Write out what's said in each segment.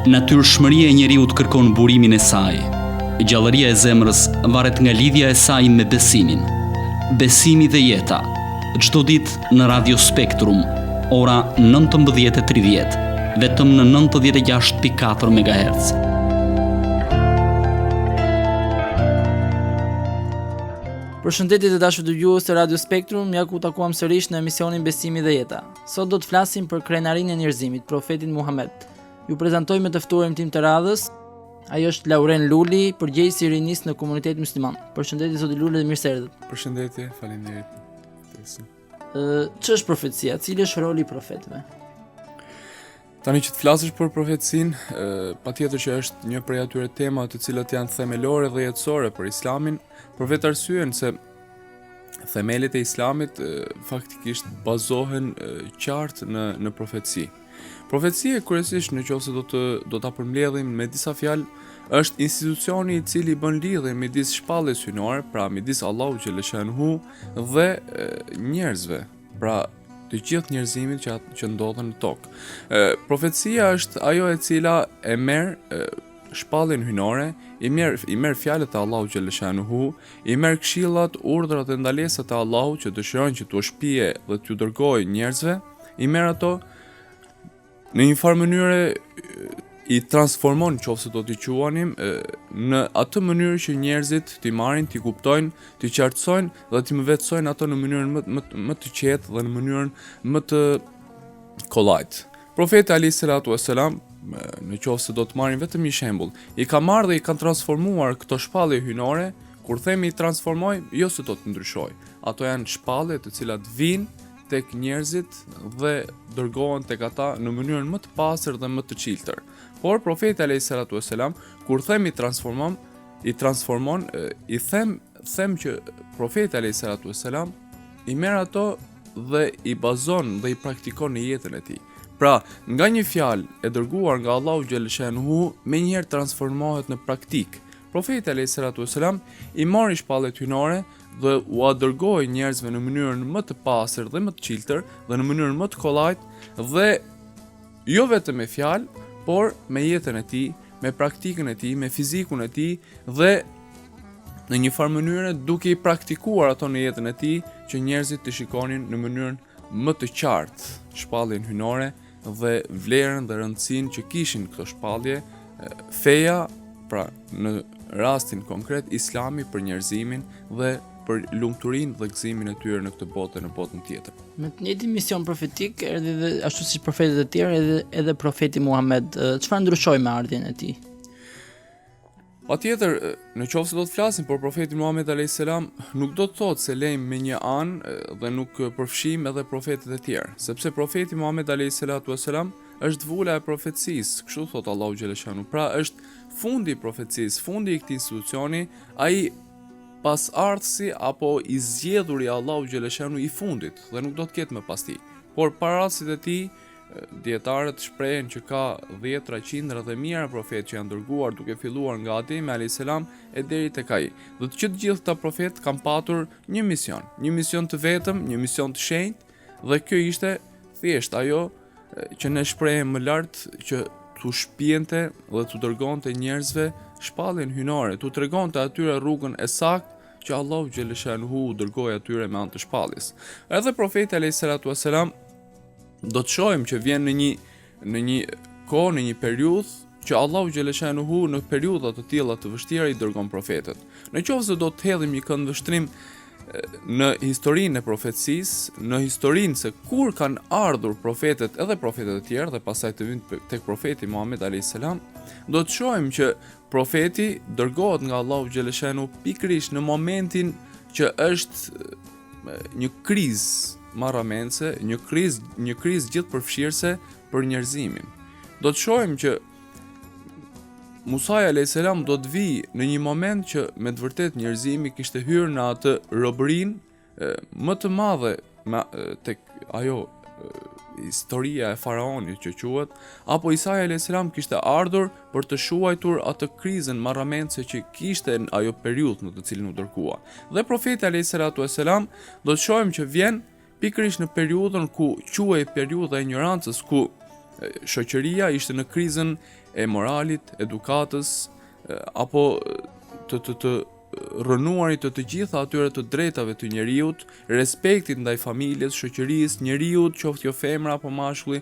Natyrshmëria e njeriut kërkon burimin e saj. Gjallëria e zemrës varet nga lidhja e saj me besimin. Besimi dhe jeta. Çdo ditë në Radio Spektrum, ora 19:30, vetëm në 96.4 MHz. Përshëndetje të dashur dëgjues të Radio Spektrum, ja ku takuam sërish në emisionin Besimi dhe Jeta. Sot do të flasim për krenarinë e njerëzimit, profetin Muhammed. Ju prezantoj me të ftuarin tim të radhës. Ai është Lauren Luli, përgjegjësi i rinis në komunitetin musliman. Përshëndetje zoti Luli dhe mirë se erdhët. Përshëndetje, faleminderit. Ç'është profecia? Cili është roli i profetëve? Tani që të flasësh për profecinë, patjetër që është një prej atyre temave të cilat janë themelore dhe jetësore për Islamin, për vetë arsyen se themelet e Islamit faktikisht bazohen qartë në profeci. Profecia kryesisht, nëse do ta përmbledhim me disa fjalë, është institucioni i cili bën lidhje midis shpalljes hyjnore, pra midis Allahu xhaleshanhu dhe njerëzve, pra të gjithë njerëzimit që ndodhen në tokë. Profecia është ajo e cila e merr shpalljen hyjnore, i merr fjalët e Allahu xhaleshanuhu, i merr këshillat, urdhrat dhe ndalesat e Allahut që dëshiron që t'u shpije dhe t'u dërgojë njerëzve, i merr ato në një farë mënyre i transformon, nëse do t'i quanim, në atë mënyrë që njerëzit t'i marrin, t'i kuptojnë, t'i qartësojnë dhe t'i mëvetsojnë ato në mënyrën më të qetë dhe në mënyrën më të kollajt. Profeti alayhis salatu wassalam, nëse do të marrim vetëm një shembull, i ka marrë dhe i kanë transformuar këto shpallje hyjnore. Kur themi i transformoj, jo se do të ndryshoj. Ato janë shpallje të cilat vijnë tek njerëzit dhe dërgohen tek ata në mënyrën më të pastër dhe më të çiltër. Por profeti alayhis salatu wassalam, kur themi i them që profeti alayhis salatu wassalam i merr ato dhe i bazon dhe i praktikon në jetën e tij. Pra, nga një fjalë e dërguar nga Allahu xhaleshanuhu, menjëherë transformohet në praktik. Profeti alayhis salatu wassalam i mori shpalljet hyjnore dhe u dërgoi njerëzve në mënyrën më të pastër dhe më të çiltër dhe në mënyrën më të kollajt dhe jo vetëm me fjalë, por me jetën e tij, me praktikën e tij, me fizikun e tij dhe në një farë mënyre duke i praktikuar ato në jetën e tij që njerëzit të shikonin në mënyrën më të qartë shpalljen hyjnore dhe vlerën dhe rëndësinë që kishin këto shpallje, feja, pra në rastin konkret Islami për njerëzimin dhe për lumturinë dhe gëzimin e tyre në këtë botë dhe në botën tjetër. Me të njëjtin mision profetik erdhi dhe ashtu si profetët e tjerë edhe profeti Muhammed. Çfarë ndryshoi me ardhjen e tij? Patjetër, nëse do të flasim për profetin Muhammed alayhis salam, nuk do të thotë se lejmë me një anë dhe nuk përfshijmë edhe profetët e tjerë, sepse profeti Muhammed alayhis salatu wassalam është vula e profecisë, kështu thot Allahu xhaleshanu. Pra është fundi i profecisë, fundi i këtij institucioni, ai pasardhësi apo i zgjedhur i Allahu xhaleshanu i fundit dhe nuk do të ketë më pas tij. Por parasit e tij, dietarët shprehen që ka 10, qindra dhe mijëra profetë që janë dërguar duke filluar nga Ademi alayhis salam e deri tek ai. Dhe të gjithë këta profetë kanë patur një mision të vetëm, një mision të shenjtë dhe kjo ishte thjesht ajo që ne shprehem më lart që t'u shpjente dhe t'u dërgonte njerëzve shpalljen hyjnore, t'u tregonte atyre rrugën e saktë që Allahu xhaleshanuhu u dërgoi atyre me anë të shpalljes. Edhe profeti alayhis salatu wassalam do të shohim që vjen në një kohë, në një periudhë që Allahu xhaleshanuhu në periudha të tilla të vështira i dërgon profetët. Nëse do të hedhim një këndvështrim në historinë e profecisë, në historinë se kur kanë ardhur profetët edhe profetët e tjerë dhe pastaj të vinë tek profeti Muhammed alayhis salam, do të shohim që profeti dërgohet nga Allahu xhaleshanu pikërisht në momentin që është një krizë marramense, një krizë gjithëpërfshirëse për njerëzimin. Do të shohim që Musa alayhis salam do të vijë në një moment që me të vërtet njerëzimi kishte hyrë në atë robërinë më të madhe tek ajo historia e faraonit që quhet, apo Isa alayhis salam kishte ardhur për të shuajtur atë krizën marramense që kishte në ajo periudhë në të cilën u dërgua. Dhe profeti alayhis salatu wassalam do të shohim që vjen pikërisht në periudhën ku quhej periudha e ignorancës, ku shoqëria ishte në krizën e moralit, edukatës, apo të rënuarit të gjitha atyre të drejtave të njeriut, respektit ndaj familjes, shoqërisë, njeriut, qoftë jo femra apo mashkulli,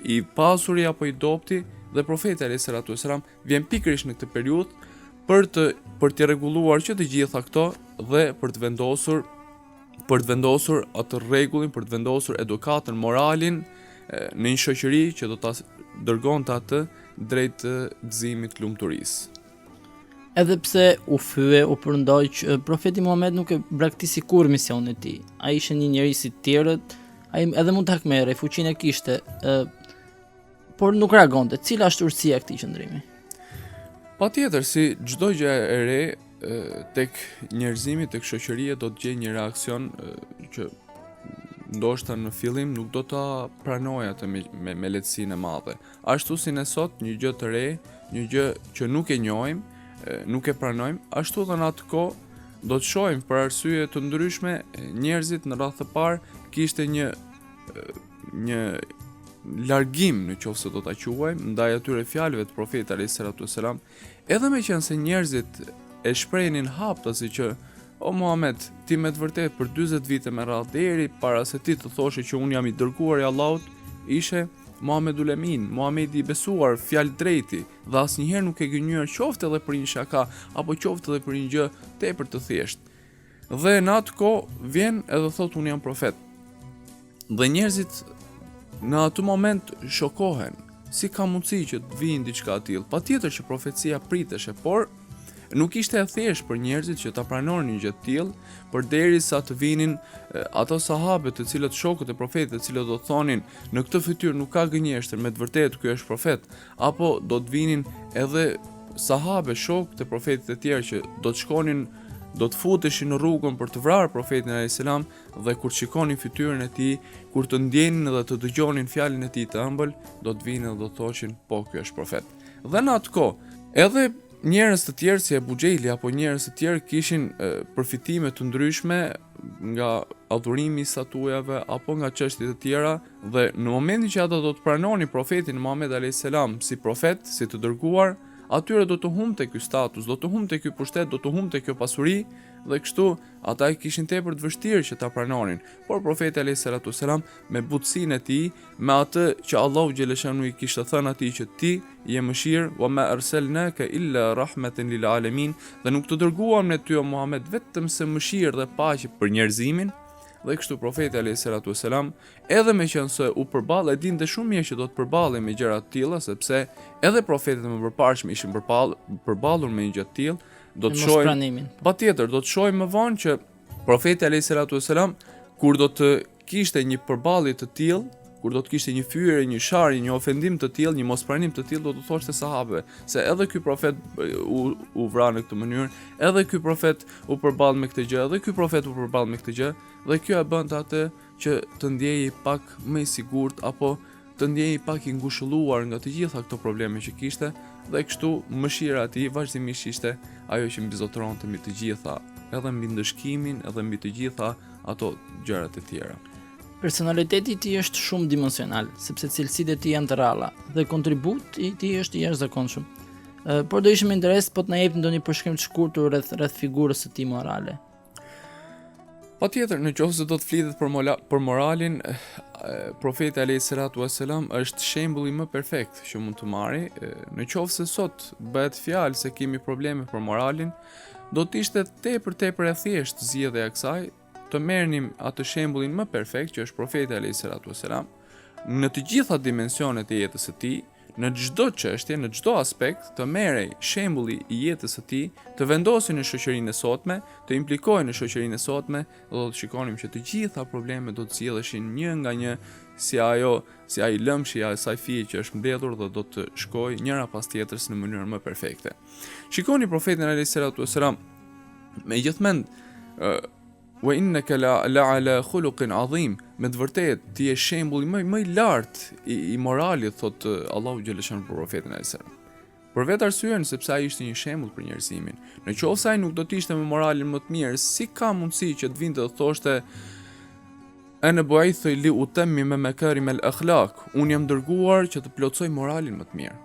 i pasuri apo i dopti, dhe profeti alayhis salatu wassalam vjen pikërisht në këtë periudhë për të rregulluar që të gjitha këto dhe për të vendosur atë rregullin, për të vendosur edukatën, moralin në një shoqëri që do ta dërgonte atë drejt gëzimit të lumturisë. Edhe pse u fye, u përndoj që profeti Muhammed nuk e braktisi kur misionin e tij. Ai ishte një njerëz si të tjerët, ai edhe mund ta hakmerrte, fuqinë e kishte, por nuk reagonte. Cila është urtësia e këtij qëndrimi? Patjetër, si çdo gjë e re tek njerëzimi, tek shoqëria do të gjejë një reaksion që ndoshta në fillim nuk do ta pranojë atë me lehtësinë e madhe. Ashtu si ne sot një gjë të re, një gjë që nuk e njohim, nuk e pranojmë, ashtu dhe në atë kohë do të shohim për arsye të ndryshme njerëzit në radhë të parë kishte një largim, në qoftë se do ta quajmë, ndaj atyre fjalëve të profetit alayhis salatu wassalam, edhe meqense njerëzit e shprehnin haptasi që o Muhammed, ti me të vërtet për 40 vite me radhë deri para se ti të thoshe që unë jam i dërguar i Allahut, ishe Muhammedul Emin, Muhamedi i besuar, fjalë drejti, dhe asnjëherë nuk e gënjur qoftë edhe për një shaka apo qoftë edhe për një gjë tepër të thjeshtë. Dhe në atë kohë vjen edhe thotë unë jam profet. Dhe njerëzit në atë moment shokohen, si ka mundësi që të vijë diçka e tillë. Patjetër që profecia priteshe, por nuk ishte e thjeshtë për njerëzit që ta pranonin një gjë të tillë, përderisa të vinin ato sahabe të cilët shokët e profetit, të cilët do të thonin në këtë fytyrë nuk ka gënjeshtër, me të vërtetë ky është profet, apo do të vinin edhe sahabe, shokët e profetit të tjerë që do të shkonin, do të futeshin në rrugën për të vrarë profetin alayhis salam, dhe kur shikonin fytyrën e tij, kur të ndjenin dhe të dëgjonin fjalën e tij të ëmbël, do të vinin dhe do të thoshin po ky është profet. Dhe në atë kohë, edhe njerëz të tjerë si Abu Xhejli apo njerëz të tjerë kishin përfitime të ndryshme nga adhurimi i statujave apo nga çështje të tjera, dhe në momentin që ata do të pranonin profetin Muhammed alayhis salam si profet, si të dërguar, atyre do të humbte ky status, do të humbte ky pushtet, do të humbte kjo pasuri, dhe kështu ata i kishin tepër të vështirë që ta pranonin. Por profeti alayhis salatu wassalam me butësinë e tij, me atë që Allahu xhaleshanu i kishte thënë atij që ti je mëshirë, wa ma arsalnaka illa rahmatan lil alamin, dhe nuk të dërguam ne ty o Muhammed vetëm se mëshirë dhe paqe për njerëzimin. Dhe kështu profeti alayhis salatu wassalam, edhe meqense u përballë, dinte shumë mirë që do të përballej me gjëra të tilla, sepse edhe profetët më përparshëm ishin përballur me një gjë të tillë, do të shohim. Patjetër, do të shohim më vonë që profeti alayhis salatu wassalam, kur do të kishte një përballje të tillë, kur do të kishte një fyerje, një sharje, një ofendim të tillë, një mospranim të tillë, do të thoshte sahabëve se edhe ky profet u vra në këtë mënyrë, edhe ky profet u përball me këtë gjë, edhe ky profet u përball me këtë gjë, dhe kjo e bën atë që të ndjejë pak më i sigurt apo të ndjejë pak i ngushëlluar nga të gjitha këto probleme që kishte, dhe kështu mëshira e tij vazhdimisht ishte ajo që mbizotronte mbi të gjitha, edhe mbi ndëshkimin, edhe mbi të gjitha ato gjërat e tjera. Personaliteti i tij është shumë dimensional, sepse cilësitë e tij janë të rralla dhe kontributi i tij është i jashtëzakonshëm. Por do ishte më interes po të na jepni ndonjë përshkrim të shkurtër rreth figurës së tij morale. Patjetër, nëse do të flitet për moralin, profeti alayhis salatu wassalam është shembulli më perfekt që mund të marri. Nëse sot bëhet fjalë se kemi probleme për moralin, do të ishte tepër e thjeshtë zgjedhja e kësaj, të merrnim atë shembullin më perfekt që është profeti alayhis salatu wassalam në të gjitha dimensionet e jetës së tij, në çdo çështje, në çdo aspekt, të merrej shembulli i jetës së tij, të vendosin në shoqërinë e sotme, të implikohen në shoqërinë e sotme, dhe do të shikonim që të gjitha problemet do të zgjidheshin një nga një, si ai lëmshi i asaj fije që është mbledhur, dhe do të shkojë njëra pas tjetrës në mënyrë më perfekte. Shikoni profetin alayhis salatu wassalam, megjithmend wa innaka la ala khuluqin azim, me të vërtetë ti je shembulli më i lartë i moralit, thot Allahu xhaleshan për profetin alayhis salam. Për vetë arsyen sepse ai ishte një shembull për njerëzimin. Nëse ai nuk do të ishte me moralin më të mirë, si ka mundësi që të vinte të thoshte Ana bu'ithtu li utammima makarim al-akhlaq, unë jam dërguar që të plotësoj moralin më të mirë.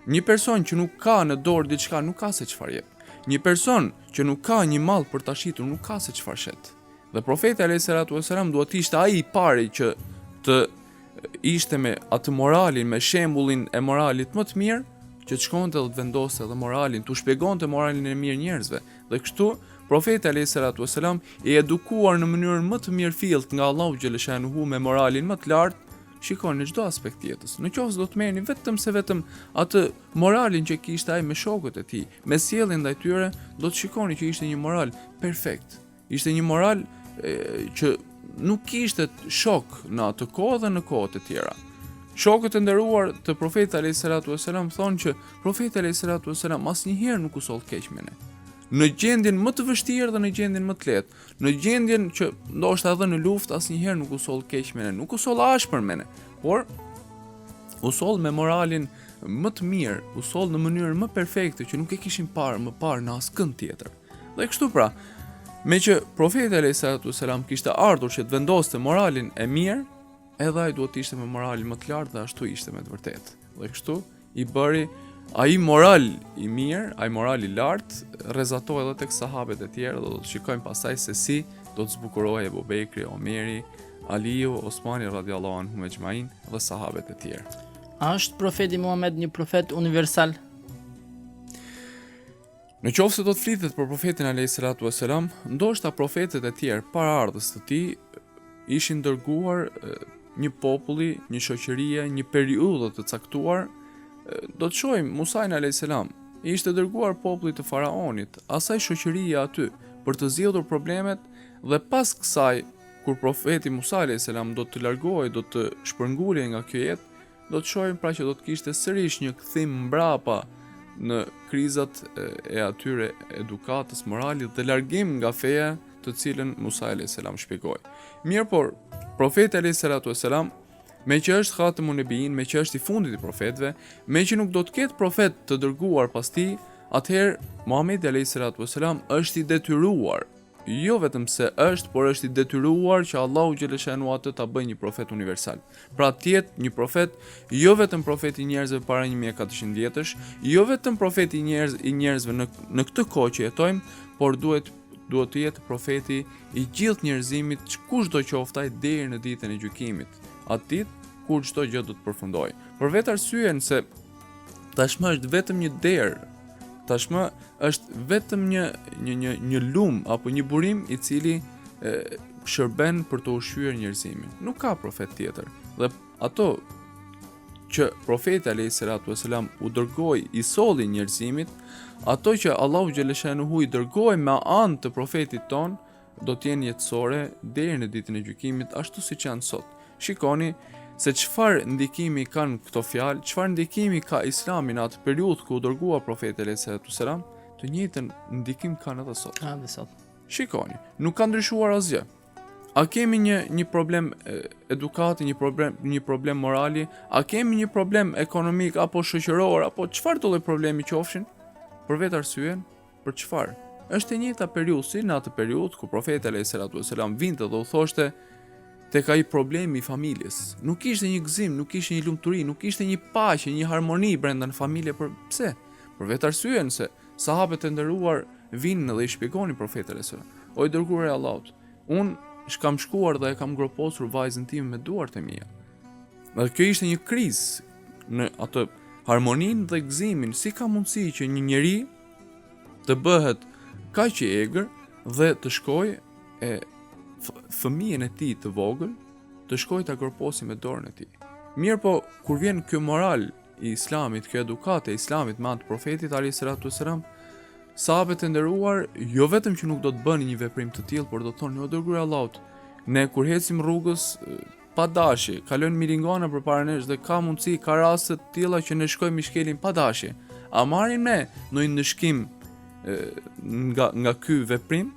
Një person që nuk ka në dorë diçka nuk ka se çfarë jep. Një person që nuk ka një mall për ta shitur nuk ka se çfarë shet. Dhe profeti alayhis salatu wasalam duhet të ishte ai i pari që të ishte me atë moralin, me shembullin e moralit më të mirë, që të shkonte dhe të vendoste edhe moralin, të shpjegonte moralin e mirë njerëzve. Dhe kështu profeti alayhis salatu wasalam i edukuar në mënyrën më të mirëfillt nga Allahu xhaleshanuhu me moralin më të lartë, shikoni në çdo aspekt jetës. Në qoftë do të merrni vetëm atë moralin që kishte ai me shokët e tij, me sjelljen ndaj tyre, do të shikoni që ishte një moral perfekt. Ishte një moral që nuk kishte shok në atë kohë dhe në kohët e tjera. Shokët e nderuar të profetit alayhis salatu wasalam thonë që profeti alayhis salatu wasalam asnjëherë nuk u soll keq me ne. Në gjendjen më të vështirë dhe në gjendjen më të lehtë, në gjendjen që ndoshta edhe në luftë asnjëherë nuk u soll keq me ne, nuk u soll ashpër me ne, por u soll me moralin më të mirë, u soll në mënyrë më perfekte që nuk e kishin parë më parë në askënd tjetër. Dhe kështu pra, me që profeti alayhis salatu wasalam kishte ardhur që të vendoste moralin e mirë, edhe ai duhet të ishte me moralin më të lartë dhe ashtu ishte me të vërtetë. Dhe kështu i bëri ai moral i mirë, ai moral i lartë, rrezatoi edhe tek sahabët e tjerë, do të shikojmë pastaj se si do të zbukurohej Abu Bekri, Omeri, Aliu, Osmani radhiyallahu anhum ejmain dhe sahabët e tjerë. A është profeti Muhammed një profet universal? Në qoftë se do të flitet për profetin alayhis salatu wasalam, ndoshta profetët e tjerë paraardhës të tij ishin dërguar një populli, një shoqërie, një periudhë të caktuar. Do të shohim Musain alayhis salam ishte dërguar popullit të faraonit, asaj shoqërie aty për të zgjidhur problemet dhe pas kësaj kur profeti Musa alayhis salam do të largohej, do të shpërngulej nga kjo jetë, do të shohim pra që do të kishte sërish një kthim mbrapa në krizat e atyre edukatës, moralit dhe largim nga feja të cilën Musa alayhis salam shpjegoi. Mirë, por profeti alayhis salatu wasalam, me që është Khatamun Nebiyin, me që është i fundit i profetëve, me që nuk do të ketë profet të dërguar pas tij, atëherë Muhamedi alayhis salatu wasalam është i detyruar, jo vetëm se është, por është i detyruar që Allahu xhaleshanu atë ta bëjë një profet universal. Pra të jetë një profet, jo vetëm profeti i njerëzve para 1400 vjetësh, jo vetëm profeti i njerëzve në këtë kohë që jetojmë, por duhet të jetë profeti i gjithë njerëzimit, kushdo qoftë ai deri në ditën e gjykimit. Atë ditë kur çdo gjë do të përfundojë. Për vetë arsyen se tashmë është vetëm një derë, tashmë është vetëm një lum apo një burim i cili shërben për të ushqyer njerëzimin. Nuk ka profet tjetër. Dhe ato që profeti alayhis salatu wasalam u dërgoi i solli njerëzimit, ato që Allahu xhaleshanuhu i dërgoi me anë të profetit ton, do të jenë jetësore deri në ditën e gjykimit, ashtu siç janë sot. Shikoni se çfarë ndikimi kanë këto fjalë, çfarë ndikimi ka Islami në atë periudhë ku u dërgua profeti alayhis salatu wasalam, të njëjtën ndikim kanë edhe sot. Ka edhe sot. Shikoni, nuk ka ndryshuar asgjë. A kemi një problem edukati, një problem morali, a kemi një problem ekonomik apo shoqëror apo çfarë do lloj problemi qofshin? Për vetë arsyen, për çfarë? Është e njëjta periudhë si në atë periudhë ku profeti alayhis salatu wasalam vinte dhe u thoshte tek ai problemi i familjes. Nuk ishte një gëzim, nuk ishte një lumturi, nuk ishte një paqe, një harmoni brenda në familje. Pse? Për vetë arsyen se sahabët e nderuar vinë dhe i shpjegonin profetit alayhis salam: "O i dërguar i Allahut, unë kam shkuar dhe e kam groposur vajzën time me duart e mia." Dhe kjo ishte një krizë në atë harmoninë dhe gëzimin. Si ka mundësi që një njeri të bëhet kaq i egër dhe të shkojë fëmijën e tij të vogël të shkojë ta groposi me dorën e tij. Mirë, po kur vjen ky moral i Islamit, kjo edukatë e Islamit me anë të profetit alayhis salatu wasalam, sahabët e nderuar jo vetëm që nuk do të bënin një veprim të tillë, por do të thonë: "O dërguari i Allahut, ne kur ecim rrugës pa dashje, kalojnë miringana përpara nesh dhe ka mundësi, ka raste të tilla që ne shkojmë i shkelin pa dashje. A marrim ne ndonjë ndëshkim nga ky veprim?"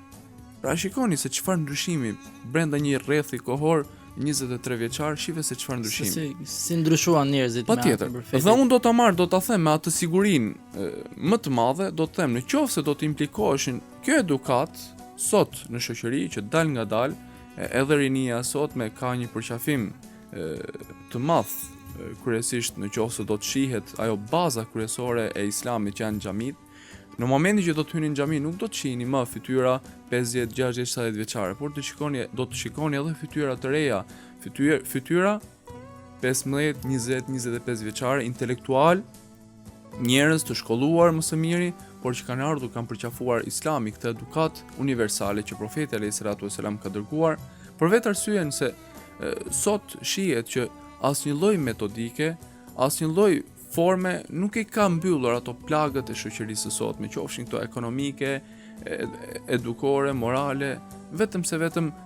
Pra shikoni se çfarë ndryshimi brenda një rrethi kohor 23 vjeçar, shive se çfarë ndryshimi. Si ndryshuan njerëzit me atë profetin. Dhe unë do ta them me atë sigurinë më të madhe, do të them, në qoftë se do të implikoheshin kjo edukat sot në shoqëri që dal nga dal, edhe rinia sotme ka një përqafim të madh kryesisht në qoftë se do të shihet ajo baza kryesore e islamit që janë xhamit. Në momentin që do të hyni në xhami nuk do të shihni më fytyra 50, 60, 70 vjeçare, por do të shikoni edhe fytyra të reja, fytyra 15, 20, 25 vjeçare, intelektual, njerëz të shkolluar më së miri, por që kanë ardhur kanë përqafuar Islami, këtë edukat universale që profeti alayhis salatu vesselam ka dërguar, për vetë arsyen se sot shihet që asnjë lloj metodike, asnjë lloj forme nuk i ka mbyllur ato plagët e shoqërisë së sotme, qofshin këto ekonomike, edukore, morale, vetëm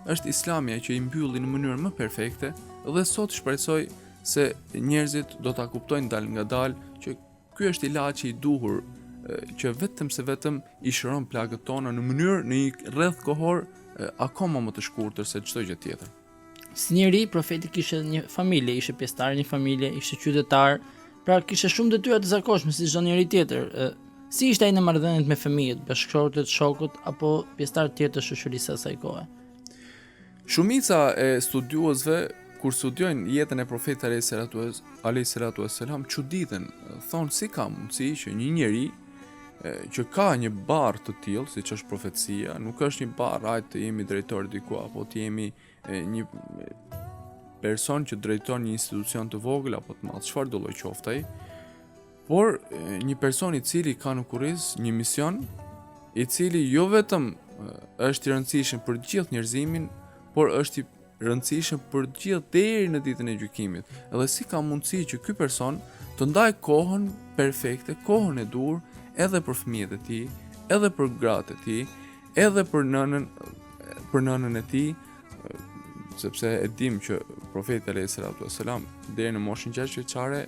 është Islami që i mbylli në mënyrë më perfekte, dhe sot shpresoj se njerëzit do ta kuptojnë dal nga dal që ky është ilaçi i duhur që vetëm i shëron plagët tona në një rreth kohor akoma më të shkurtër se çdo gjë tjetër. Si njeri, profeti kishte një familje, ishte pjesëtar i një familje, ishte qytetar, pra kishte shumë detyra të zakonshme si çdo njeri tjetër. Si ishte ai në marrëdhëniet me fëmijët, bashkëshortet, shokët apo pjesëtar të tjerë të shoqërisë së asaj kohe? Shumica e studiuesve kur studiojnë jetën e profetit alayhis salatu vesselam çuditën, thonë si ka mundësi që një njeri që ka një barr të tillë, siç është profecia, nuk është një barr ai të jemi drejtor diku apo të jemi një person që drejton një institucion të vogël apo të madh, çfarë do lloj qoftë ai, por një person i cili ka në kurriz një mision, i cili jo vetëm është i rëndësishëm për gjithë njerëzimin, por është i rëndësishëm për gjithë deri në ditën e gjykimit. Edhe si ka mundësi që ky person të ndajë kohën perfekte, kohën e dur, edhe për fëmijët e tij, edhe për gratë e tij, edhe për nënën e tij, sepse e dim që profeti alayhis salatu vesselam deri në moshën 6 vjeçare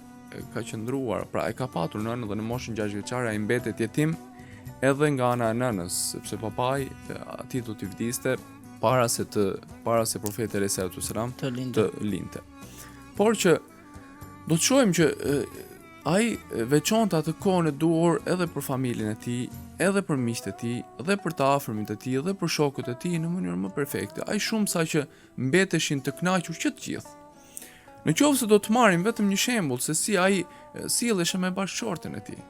ka qëndruar, pra e ka patur nënën dhe në moshën 6 vjeçare ai mbetet jetim edhe nga ana e nënës, sepse papai atij do t'i vdiste para se profeti alayhis salatu vesselam të lindte. Por që do të shohim që ai veçonte atë kohën e duhur edhe për familjen e tij, edhe për miqtë e tij, dhe për të afërmit e tij, dhe për shokët e tij në mënyrë më perfekte. Ai shumë sa që mbeteshin të kënaqur që të gjithë. Në qoftë se do të marrim vetëm një shembull se si ai silleshte me bashkëshorten e tij,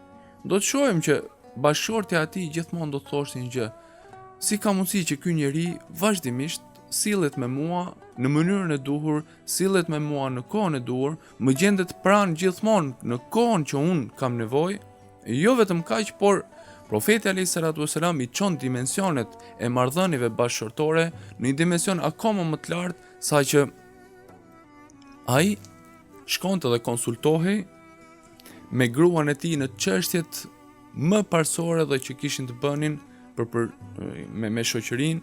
do të shohim që bashkëshortja e tij gjithmonë do të thoshte një gjë: si ka mundësi që ky njeri vazhdimisht sillet me mua në mënyrën e duhur, sillet me mua në kohën e duhur, më gjendet pranë gjithmonë në kohën që unë kam nevojë, jo vetëm kaq, por profeti alayhis salatu vesselam i çon dimensionet e marrëdhënieve bashkëshortore në një dimension akoma më të lartë, saqë ai shkonte dhe konsultohej me gruan e tij në çështjet më parsorë dhe që kishin të bënin me shoqërinë,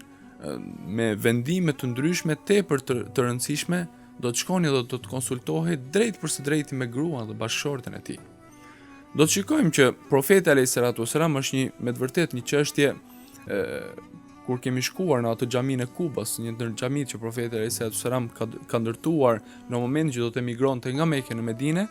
me vendime të ndryshme tepër të rëndësishme, do të shkoni dhe do të konsultohej drejt për së drejti me gruan dhe bashkëshorten e tij. Do të shikojmë që profeti alayhis salatu vesselam është me të vërtetë një çështje kur kemi shkuar në atë xhaminë e Kubas, një ndër xhamitë që profeti alayhis salatu vesselam ka ndërtuar në momentin që do të emigronte nga Mekë në Medinë.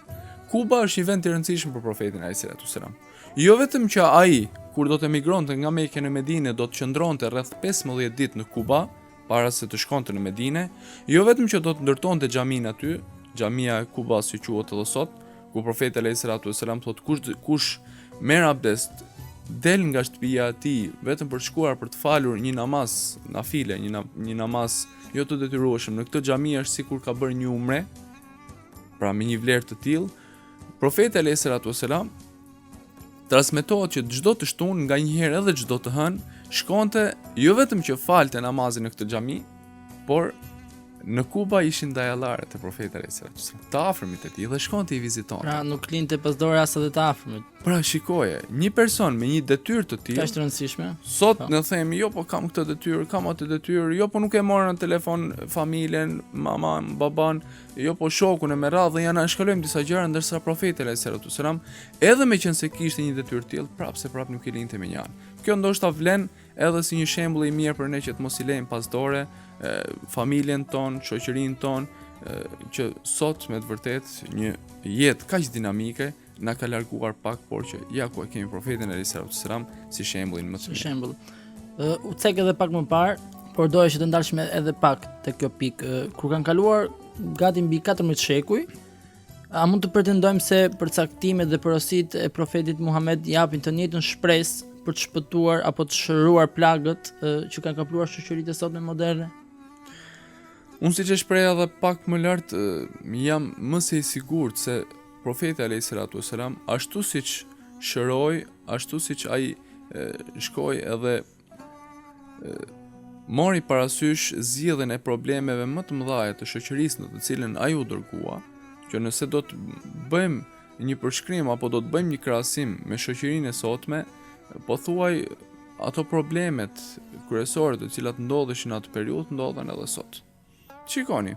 Kuba është një vend i rëndësishëm për profetin alayhis salatu vesselam. Jo vetëm që ai kur do të emigronte nga Mekë në Medinë do të qëndronte rreth 15 ditë në Kuba para se të shkonte në Medinë, jo vetëm që do të ndërtonte xhaminë aty, xhamia e Kubas që quhet edhe sot, ku profeti alayhis salatu vesselam thotë kush merr abdest, del nga shtëpia e tij vetëm për të shkuar për të falur një namaz nafile, një namaz jo të detyrueshëm në këtë xhami është sikur ka bërë një umre, pra me një vlerë të tillë. Profeti alayhis salatu vesselam transmetohet që çdo të shtunë nganjëherë edhe çdo të hënë shkonte jo vetëm që falte namazin në këtë xhami, por në Kuba ishin dajallarët e profetit alayhis salatu vesselam, të afërmit e tij, dhe shkonte i vizitonte. Pra nuk linte pas dore as edhe të afërmit. Pra shikoje, një person me një detyrë të tillë, Ka është rëndësishme. Sot ne themi jo po kam këtë detyrë, kam atë detyrë, jo po nuk e morën në telefon familjen, maman, baban, jo po shokun e me radhë, dhe ja na shkalojmë disa gjëra, ndërsa profeti alayhis salatu vesselam, edhe meqense kishte një detyrë të tillë, prapë nuk i linte me një anë. Kjo ndoshta vlen edhe si një shembull i mirë për ne që të mos i lejmë pas dore familjen ton, shoqërinë ton, që sot me të vërtetë një jetë kaq dinamike na ka larguar pak, por që ja ku e kemi profetin alayhis salatu vesselam si shembullin më të mirë. Si shembull. U cek edhe pak më parë, por doja që të ndalshme edhe pak te kjo pikë. Kur kanë kaluar gati mbi 14 shekuj, a mund të pretendojmë se përcaktimet dhe porositë e profetit Muhammed japin të njëjtën shpresë për të shpëtuar apo të shëruar plagët që kanë kapluar shoqëritë e sotme moderne? Unë si që shpreja dhe pak më lartë, jam më se i sigurt se profeti a.s. ashtu si që shëroj, ashtu si që ai shkoj edhe mori parasysh zgjidhjen e problemeve më të mëdha të shoqërisë në të cilën ai u dërgua, që nëse do të bëjmë një përshkrim apo do të bëjmë një krahasim me shoqërinë e sotme, po thuaj ato problemet kryesore të cilat ndodheshin atë periudhë ndodhen edhe sot. Shikoni,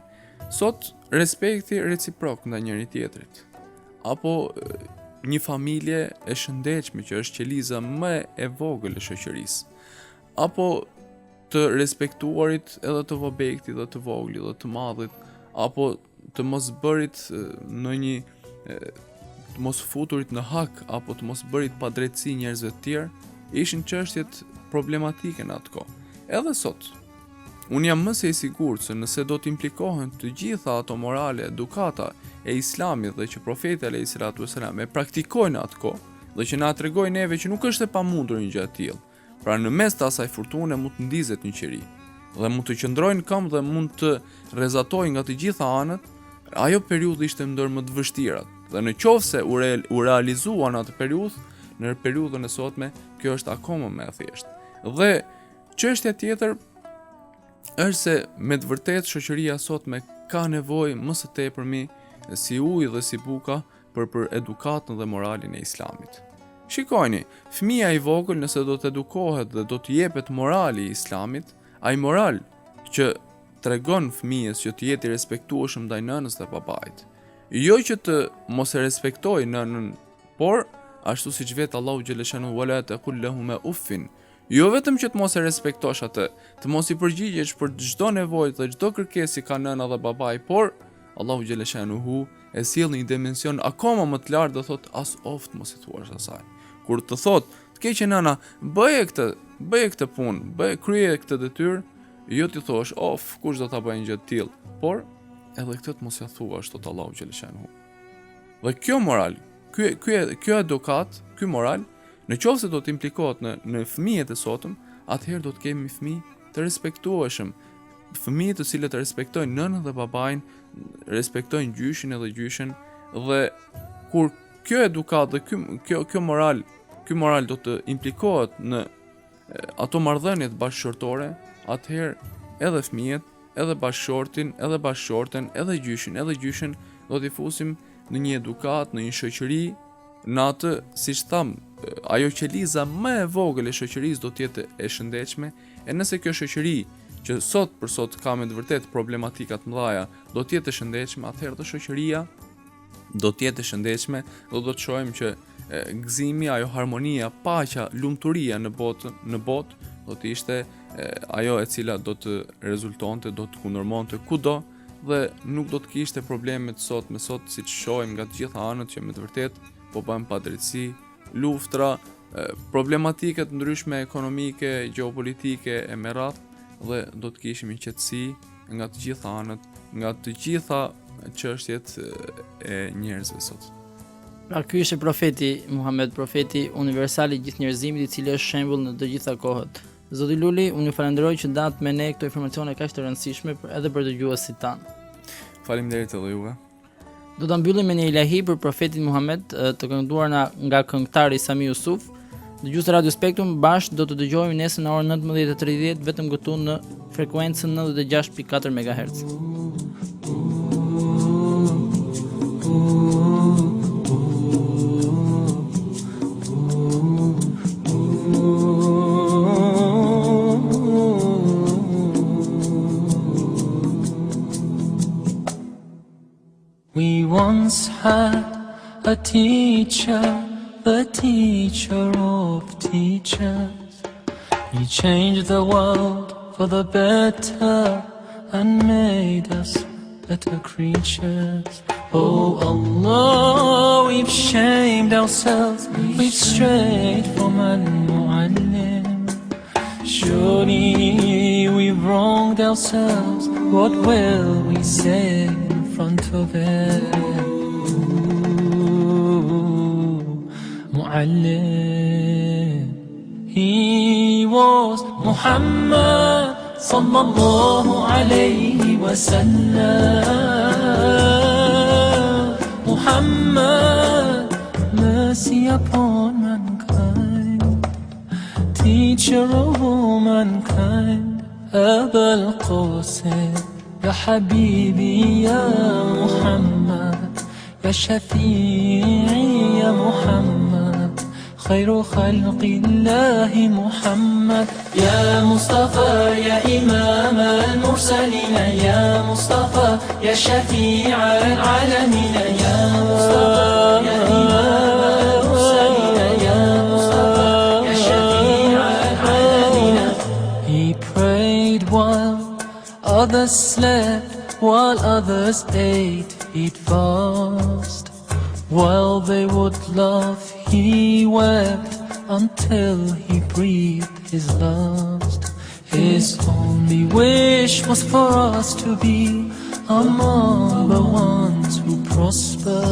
sot respekti reciprok ndaj njëri tjetrit, apo një familje e shëndetshme që është qeliza më e vogël e shoqërisë, apo të respektuarit edhe të vobektit dhe të voglit dhe të madhit, apo të mos bërit në një të mos futurit në hak apo të mos bërit pa drejtësi njerëzve të tjerë, ishin çështjet problematike në atë kohë. Edhe sot, unë jam më se i sigurt se nëse do të implikohen të gjitha ato morale, edukata e Islamit dhe që profeti a.s. e praktikojnë atë kohë dhe që na tregojnë neve që nuk është e pamundur një gjë e tillë. Pra në mes të asaj fortune mund të ndizet një qeri dhe mund të qëndrojnë këmbë dhe mund të rrezatojnë nga të gjitha anët, ajo periudhë ishte ndër më të vështirat. Dhe në qoftë se u realizuan atë periudhë, në periudhën e sotme, kjo është akoma më e thjeshtë. Dhe çështja tjetër është se me të vërtetë shoqëria sotme ka nevojë më së tepërmi si ujë dhe si buka për edukatën dhe moralin e Islamit. Shikojni, fëmia i vogël nëse do të edukohet dhe do të jepet morali i Islamit, ai moral që tregon fëmijës që të jetë i respektueshëm ndaj nënës dhe babait. Jo që të mos e respektojë nënën, por ashtu siç vet Allahu xhaleshanu wala taqul lahum uffin. Jo vetëm që të mos e respektosh atë, të mos i përgjigjesh për çdo nevojë dhe çdo kërkesë që ka nëna dhe babai, por Allahu xhaleshanu e sjell në një dimension akoma më të lartë dhe thot as oft mos i thuash asaj. Kur të thot, të keqe nëna, bëje këtë punë, krye këtë detyrë, jo ti thosh, kush do ta bëjë gjë të tillë, por edhe këtë të mos ia thuash tot Allahu xhaleshanu. Dhe kjo moral, ky edukat, ky moral, në qoftë se do të implikohet në fëmijët e sotëm, atëherë do të kemi fëmijë të respektueshëm, fëmijë të cilët respektojnë nënën dhe babain, respektojnë gjyshin edhe gjyshen, dhe kur kjo edukat dhe kjo moral do të implikohet në ato marrëdhëniet bashkëshortore, atëherë edhe fëmijët, edhe bashkëshortin, edhe bashkëshorten, edhe gjyshin do t'i fusim në një edukat, në një shoqëri, në atë, siç tham, ajo qeliza më e vogël e shoqërisë do të jetë e shëndetshme, e nëse kjo shoqëri që sot për sot ka me të vërtet problematika të mëdha, do të jetë e shëndetshme, atëherë dhe shoqëria do të jetë e shëndetshme, do të shohim që gëzimi, ajo harmonia, paqja, lumturia në botë do të ishte ajo e cila do të rezultonte, do të kundërmonte kudo dhe nuk do të kishte problemet sot me sot, siç shohim nga të gjitha anët që me të vërtet po bëjmë padrejtësi, luftra, problematike të ndryshme ekonomike, gjeopolitike e me radhë, dhe do të kishim një qetësi nga të gjitha anët, nga të gjitha çështjet e njerëzve sot. Pra ky ishte profeti Muhammed, profeti universal i gjithë njerëzimit, i cili është shembull në të gjitha kohët. Zoti Luli, unë ju falenderoj që ndat me ne këto informacione kaq të rëndësishme edhe për dëgjuesit tanë. Faleminderit edhe juve. Do ta mbyllim me një ilahi për profetin Muhammed, të këngëtuar nga këngëtari Sami Yusuf. Dëgjues Radio Spektrum, bashkë do të dëgjojmë nesër në orën 19:30 vetëm këtu në frekuencën 96.4 MHz. We once had a teacher, the teacher of teachers. He changed the world for the better and made us better creatures. Oh Allah, we've shamed ourselves, we've strayed from Al-Mu'allim. Surely we've wronged ourselves, what will we say in front of it? Mu'allim. He was Muhammad sallallahu alayhi wa sallam. Muhammad, mercy upon mankind, teacher of all mankind. أبا القاسم يا حبيبي يا محمد، يا شفيعي يا محمد، خير خلق الله محمد. يا مصطفى يا إمام المرسلين، يا مصطفى يا شفيع العالمين، يا مصطفى يا إمام المرسلين، يا مصطفى يا شفيع العالمين. He prayed while others slept, while others ate, he'd fast. While they would laugh, he wept until he breathed his last. His only wish was for us to be among the ones who prosper.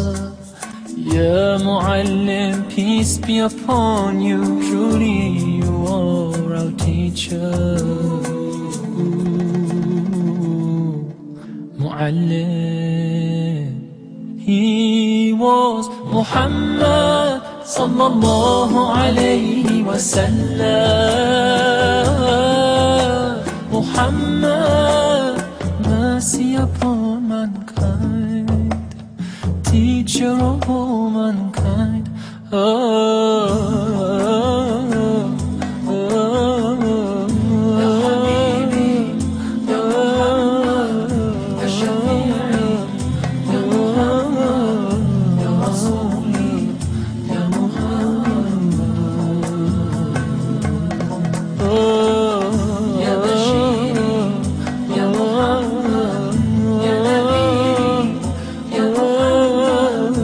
Ya Mu'allim, peace be upon you, truly you are our teacher. Mu'allim. He was Muhammad sallallahu alayhi wa sallam. Muhammad, mercy upon mankind, teacher of all mankind. Ya Habibi, Ya Muhammad, Ya Shafi'i, Ya Muhammad, Ya Rasuli, Ya Muhammad, Ya Bashiri, Ya Muhammad, Ya Nabi, Ya Muhammad,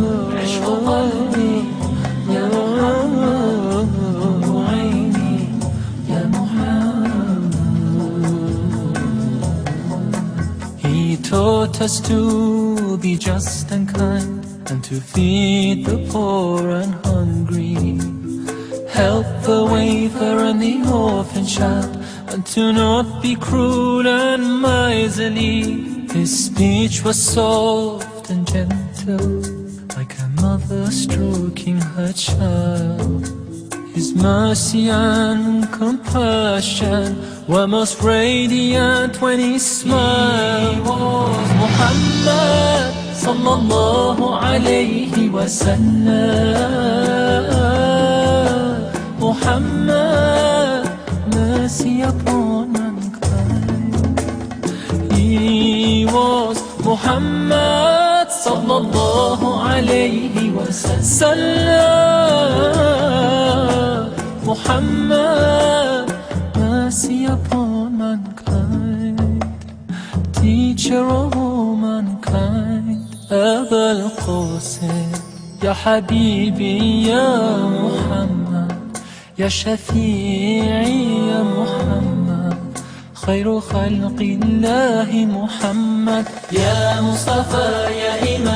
عشق قلبي يا محمد، نور عيني يا محمد. He taught us to be just and kind, and to feed the poor and hungry, help the wafer and the orphan child, and to not be cruel and miserly. His speech was soft and gentle, like a mother stroking her child. His mercy and compassion were most radiant when he smiled. He was Muhammad sallallahu alayhi wa sallam. Muhammad, mercy upon mankind. He was Muhammad sallallahu alayhi wa sallam. Muhammad, mercy upon mankind, teacher of all mankind. أبا القاسم يا حبيبي يا محمد، يا شفيعي يا محمد، خير خلق الله محمد. يا مصطفى يا إمام